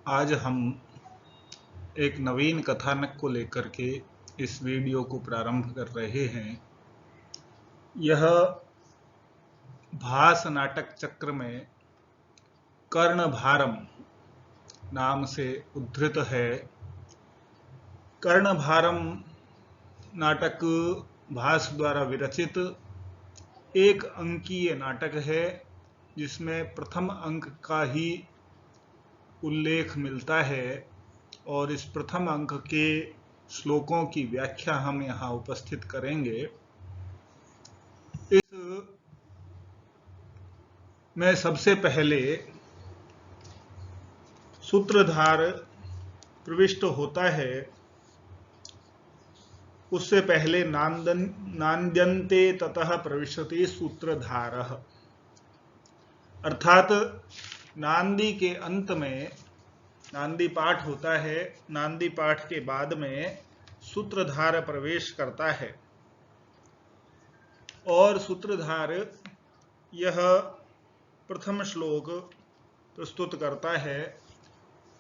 आज हम एक नवीन कथानक को लेकर के इस वीडियो को प्रारंभ कर रहे हैं। यह भास नाटक चक्र में कर्णभारम नाम से उद्धृत है। कर्णभारम नाटक भास द्वारा विरचित एक अंकीय नाटक है, जिसमें प्रथम अंक का ही उल्लेख मिलता है और इस प्रथम अंक के श्लोकों की व्याख्या हम यहाँ उपस्थित करेंगे। इस में सबसे पहले सूत्रधार प्रविष्ट होता है। उससे पहले नान्द्यन्ते ततः प्रविशति सूत्रधारः, अर्थात नांदी के अंत में नांदी पाठ होता है। नांदी पाठ के बाद में सूत्रधार प्रवेश करता है और सूत्रधार यह प्रथम श्लोक प्रस्तुत करता है।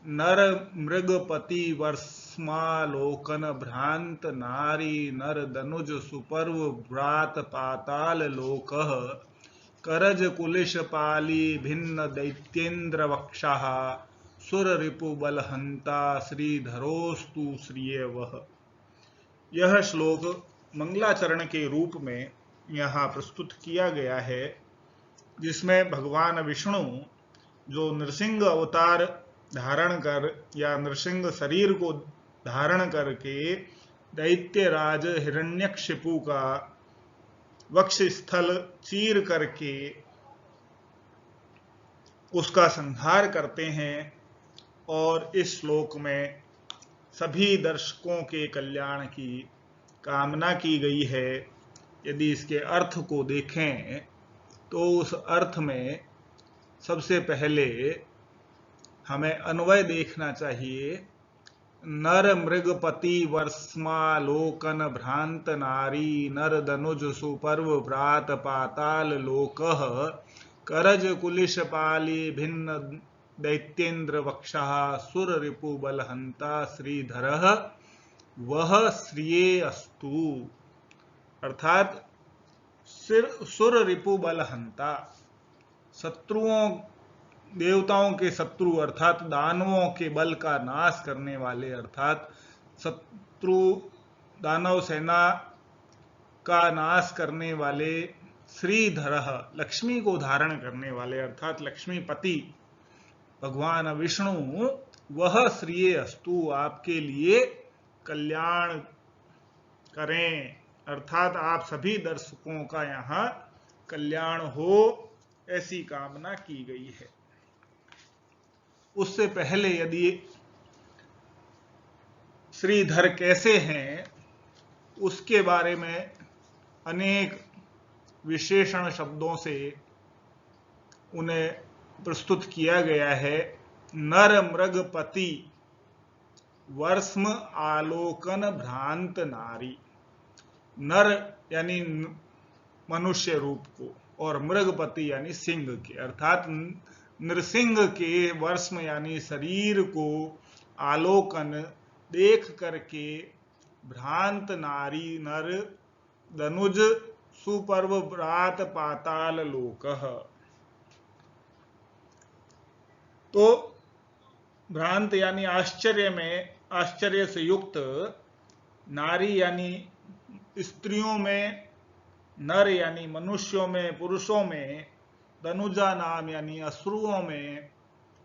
नर मृगपति वर्ष्मालोकन भ्रांत नारी नर दनुज सुपर्व व्रात पाताल लोकः करज कुलिश पाली भिन्न दैत्येन्द्र वक्षः सुर रिपु बलहंता श्रीधरोस्तु श्रियवः। यह श्लोक मंगलाचरण के रूप में यहाँ प्रस्तुत किया गया है, जिसमें भगवान विष्णु जो नृसिंह अवतार धारण कर या नृसिंह शरीर को धारण करके दैत्यराज हिरण्यकशिपु का वक्ष स्थल चीर करके उसका संहार करते हैं। और इस श्लोक में सभी दर्शकों के कल्याण की कामना की गई है। यदि इसके अर्थ को देखें तो उस अर्थ में सबसे पहले हमें अन्वय देखना चाहिए। नर मृगपति वर्ष्मालोकन भ्रांत नारी नर दनुज सुपर्व व्रात पाताल लोकः करज कुलिश पाली भिन्न दैत्येन्द्र वक्षः सुर रिपु बलहंता श्रीधरः वह श्रिये अस्तु, अर्थात सुर रिपु बलहंता, शत्रुओं देवताओं के शत्रु अर्थात दानवों के बल का नाश करने वाले, अर्थात शत्रु दानव सेना का नाश करने वाले श्रीधरः, लक्ष्मी को धारण करने वाले अर्थात लक्ष्मीपति भगवान विष्णु, वह श्रिये अस्तु, आपके लिए कल्याण करें, अर्थात आप सभी दर्शकों का यहाँ कल्याण हो, ऐसी कामना की गई है। उससे पहले यदि श्रीधर कैसे हैं उसके बारे में अनेक विशेषण शब्दों से उन्हें प्रस्तुत किया गया है। नर मृगपति वर्ष्म आलोकन भ्रांत नारी, नर यानी मनुष्य रूप को और मृगपति यानी सिंह के, अर्थात नृसिंह के वर्ष्म यानी शरीर को आलोकन देख करके भ्रांत नारी नर दनुज सुपर्व व्रात पाताल लोकः, तो भ्रांत यानी आश्चर्य में, आश्चर्य से युक्त, नारी यानी स्त्रियों में, नर यानी मनुष्यों में पुरुषों में, दनुजा नाम यानी असुरों में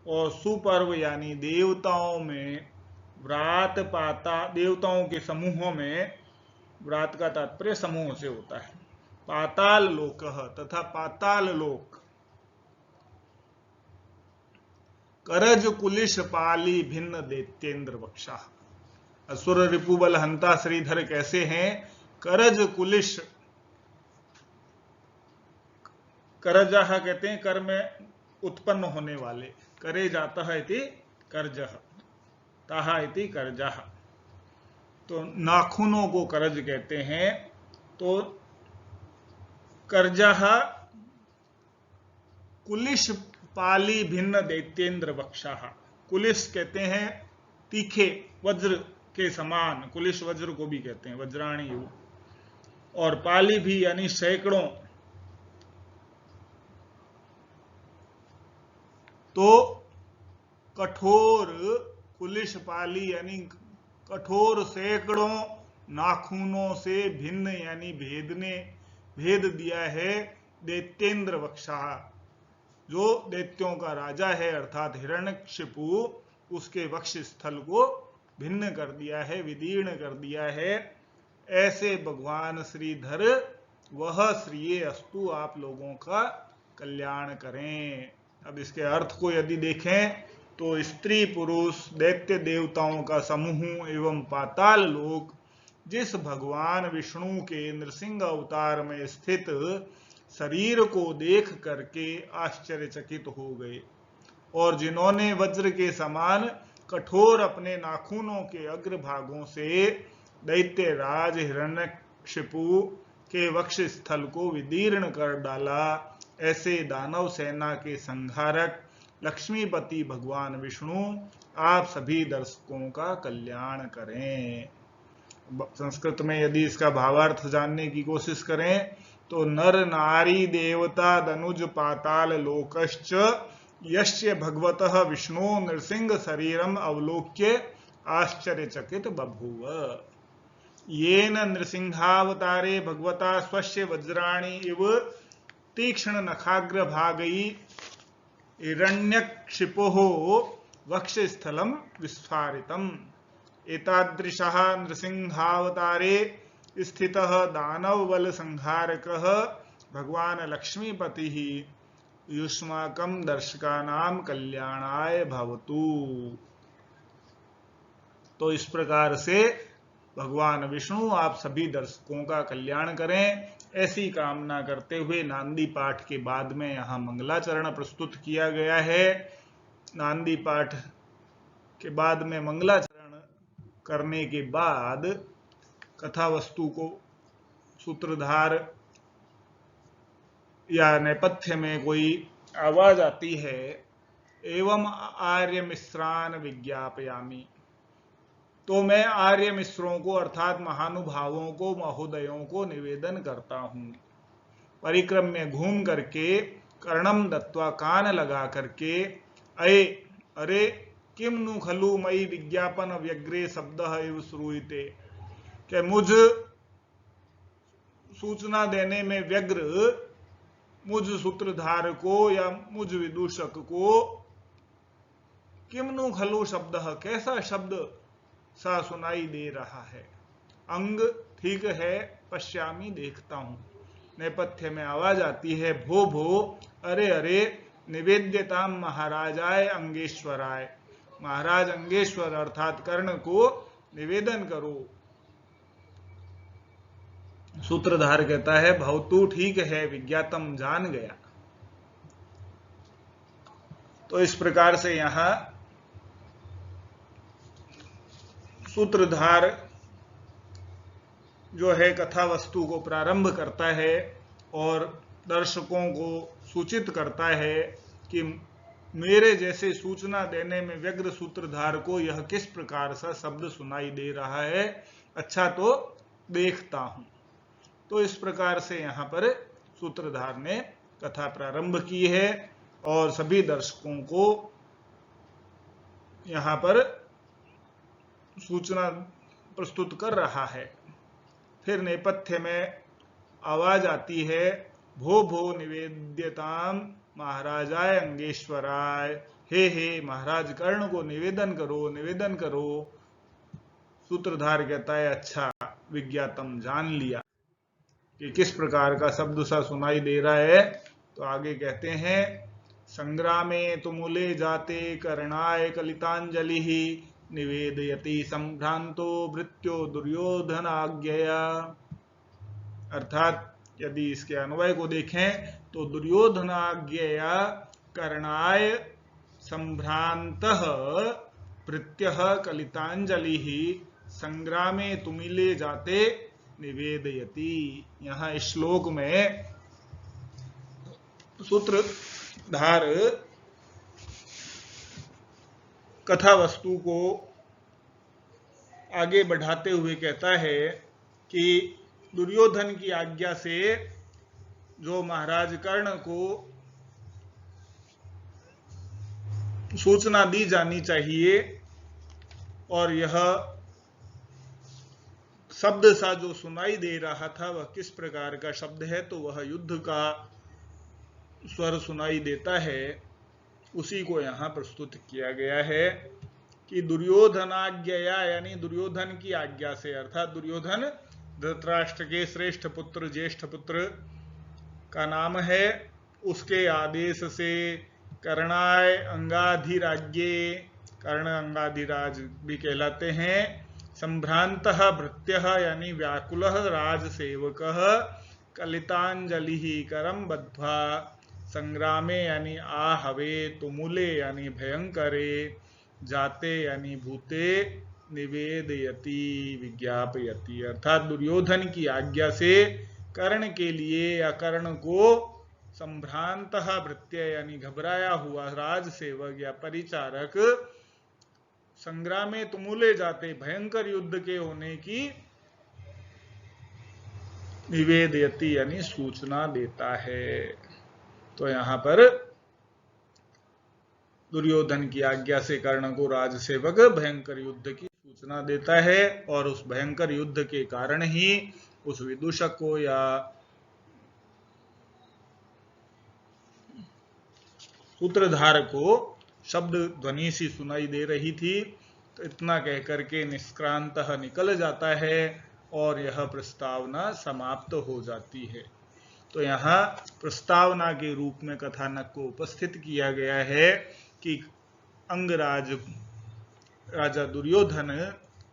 और सुपर्व यानी देवताओं में, व्रात पाता देवताओं के समूहों में, व्रात का तात्पर्य समूह से होता है, पाताल लोकः तथा पाताल लोक, करज कुलिश पाली भिन्न दैत्येन्द्र वक्षा। असुर रिपु बल हंता श्रीधर कैसे हैं? करज कुलिश, करजः कहते हैं कर में उत्पन्न होने वाले, करे जाता इति करजः, ताहा इति करजः, तो नाखूनों को करज कहते हैं। तो करजः कुलिश पाली भिन्न दैत्येन्द्र वक्षः, कुलिश कहते हैं तीखे वज्र के समान, कुलिश वज्र को भी कहते हैं, वज्राणी इव। और पाली भी यानी सैकड़ों, तो कठोर कुलिश पाली यानी कठोर सैकड़ों नाखूनों से भिन्न यानी भेद दिया है दैत्येंद्र वक्षा, जो दैत्यों का राजा है अर्थात हिरण्यकशिपु, उसके वक्ष स्थल को भिन्न कर दिया है, विदीर्ण कर दिया है। ऐसे भगवान श्रीधर वह श्रीये अस्तु, आप लोगों का कल्याण करें। अब इसके अर्थ को यदि देखें तो स्त्री पुरुष दैत्य देवताओं का समूह एवं पाताल लोक जिस भगवान विष्णु के नृसिंह अवतार में स्थित शरीर को देख करके आश्चर्यचकित हो गए, और जिन्होंने वज्र के समान कठोर अपने नाखूनों के अग्रभागों से दैत्य राज हिरण्यकशिपु के वक्ष स्थल को विदीर्ण कर डाला, ऐसे दानव सेना के संहारक लक्ष्मीपति भगवान विष्णु आप सभी दर्शकों का कल्याण करें। संस्कृत में यदि इसका भावार्थ जानने की कोशिश करें तो नर नारी देवता दनुज पाताल लोकश्च यस्य भगवतः विष्णु नृसिंह शरीरम अवलोक्य आश्चर्यचकित बभूव। येन नृसिंहावतारे भगवता स्वस्य वज्राणि इव तीक्ष्ण नखाग्र भागई हिरण्यकशिपोः वक्षस्थलं विस्फारितम्। एतादृशः नृसिंहावतारे स्थितः दानव बल संहारकः भगवान लक्ष्मीपतिः युष्माकं दर्शकानां कल्याणाय भवतु। तो इस प्रकार से भगवान विष्णु आप सभी दर्शकों का कल्याण करें, ऐसी कामना करते हुए नांदी पाठ के बाद में यहाँ मंगलाचरण प्रस्तुत किया गया है। नांदी पाठ के बाद में मंगलाचरण करने के बाद कथा वस्तु को सूत्रधार या नेपथ्य में कोई आवाज आती है, एवं आर्य मिश्रान विज्ञापयामी, तो मैं आर्य मिश्रों को अर्थात महानुभावों को महोदयों को निवेदन करता हूं। परिक्रम में घूम करके कर्णम दत्वा कान लगा करके अरे किम नु खलु मई विज्ञापन व्यग्रे शब्द एव श्रूयते, कि मुझ सूचना देने में व्यग्र मुझ सूत्रधार को या मुझ विदूषक को किम नु खलु शब्द, कैसा शब्द सा सुनाई दे रहा है। अंग ठीक है, पश्यामी देखता हूं। नेपथ्य में आवाज आती है भो भो, अरे अरे निवेद्यताम महाराजाय अंगेश्वराय, महाराज अंगेश्वर अर्थात कर्ण को निवेदन करो। सूत्रधार कहता है भवतु ठीक है, विज्ञातम जान गया। तो इस प्रकार से यहां सूत्रधार जो है कथा वस्तु को प्रारंभ करता है और दर्शकों को सूचित करता है कि मेरे जैसे सूचना देने में व्यग्र सूत्रधार को यह किस प्रकार सा शब्द सुनाई दे रहा है, अच्छा तो देखता हूं। तो इस प्रकार से यहाँ पर सूत्रधार ने कथा प्रारंभ की है और सभी दर्शकों को यहाँ पर सूचना प्रस्तुत कर रहा है। फिर नेपथ्य में आवाज आती है भो भो निवेद्यताम महाराजाय अंगेश्वराय, हे महाराज कर्ण को निवेदन करो, निवेदन करो। सूत्रधार कहता है अच्छा, विज्ञातम जान लिया कि किस प्रकार का शब्द सा सुनाई दे रहा है। तो आगे कहते हैं संग्रामे तुमुले जाते कर्णाय कलितांजलि निवेदयति संभ्रांतो भृत्यो दुर्योधनाज्ञया। अर्थात यदि इसके अन्वय को देखें तो दुर्योधनाज्ञया कर्णाय संभ्रांतः भृत्यः कलितांजलि संग्रामे तुमिले जाते निवेदयति। यहाँ श्लोक में सूत्रधार कथा वस्तु को आगे बढ़ाते हुए कहता है कि दुर्योधन की आज्ञा से जो महाराज कर्ण को सूचना दी जानी चाहिए और यह शब्द सा जो सुनाई दे रहा था वह किस प्रकार का शब्द है, तो वह युद्ध का स्वर सुनाई देता है, उसी को यहां प्रस्तुत किया गया है कि दुर्योधनाज्ञया यानी दुर्योधन की आज्ञा से, अर्थात दुर्योधन धृतराष्ट्र के श्रेष्ठ पुत्र ज्येष्ठ पुत्र का नाम है, उसके आदेश से कर्णाय अंगाधिराज्ञे, कर्ण अंगाधिराज भी कहलाते हैं, संभ्रांतः भृत्यः यानी व्याकुलः राजसेवकः कलितांजलि करम बद्ध्वा संग्रामे यानी आहवे तुमुले यानी भयंकरे जाते यानी भूते निवेदयति विज्ञापयति, अर्थात दुर्योधन की आज्ञा से कर्ण के लिए या कर्ण को संभ्रांतः भृत्य यानी घबराया हुआ राजसेवक या परिचारक संग्रामे तुमुले जाते भयंकर युद्ध के होने की निवेदयति यानी सूचना देता है। तो यहां पर दुर्योधन की आज्ञा से कर्ण को राजसेवक भयंकर युद्ध की सूचना देता है और उस भयंकर युद्ध के कारण ही उस विदूषक को या सूत्रधार को शब्द ध्वनि सी सुनाई दे रही थी। तो इतना कहकर के निष्क्रांतः निकल जाता है और यह प्रस्तावना समाप्त हो जाती है। तो यहाँ प्रस्तावना के रूप में कथानक को उपस्थित किया गया है कि अंगराज राजा दुर्योधन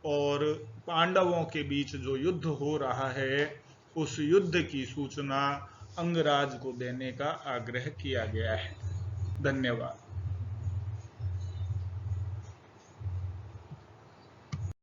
और पांडवों के बीच जो युद्ध हो रहा है उस युद्ध की सूचना अंगराज को देने का आग्रह किया गया है। धन्यवाद।